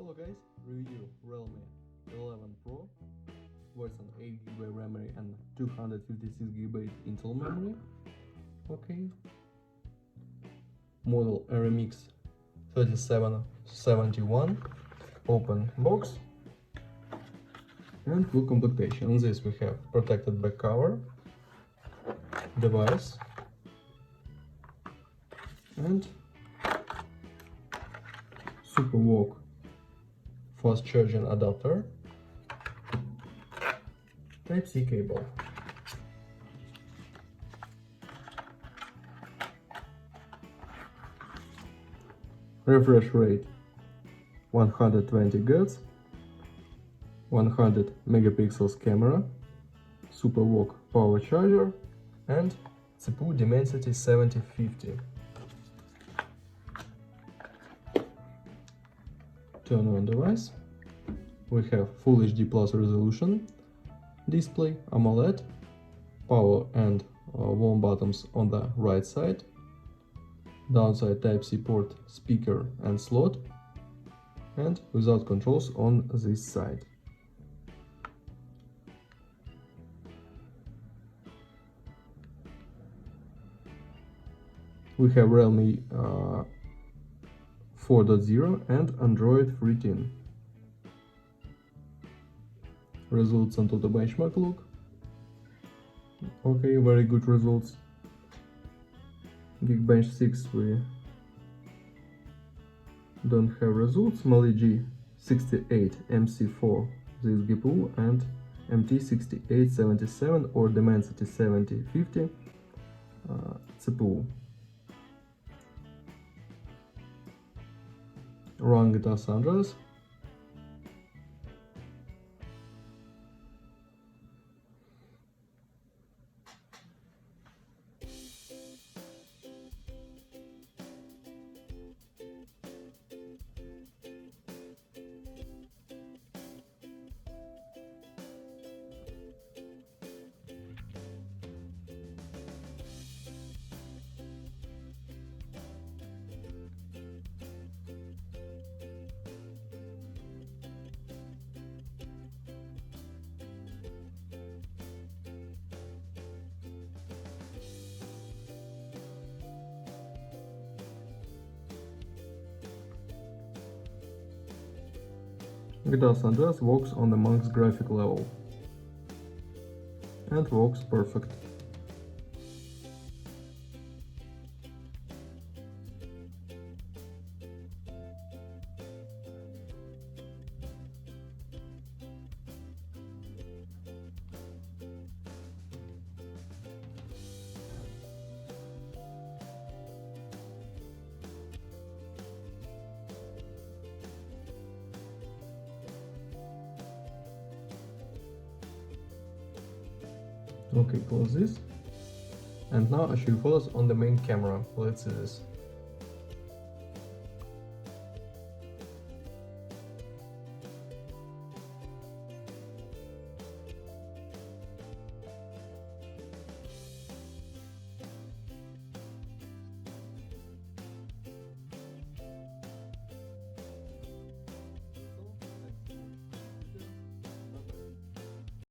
Hello guys, review Relame 11 Pro version 8GB memory and 256GB internal memory. Okay. Model RMX 3771. Open box. And full completion. On this we have protected back cover, device, and super walk fast charging adapter, Type-C cable. Refresh rate 120 Hz, 100 megapixels camera, super walk power charger, and CPU Dimensity 7050. Turn on device. We have Full HD Plus resolution, display, AMOLED, power and warm buttons on the right side, downside Type-C port, speaker and slot, and without controls on this side. We have Realme 4.0 and Android 13. Results onto the benchmark look. Okay, very good results. Geekbench 6 we don't have results. Mali G68 MC4 this GPU and MT6877 or Dimensity 7050 CPU. Run Guitar Sandras. Guitar Sandras works on the max graphic level and works perfect. Okay, close this. And now I show you photos on the main camera. Let's see this.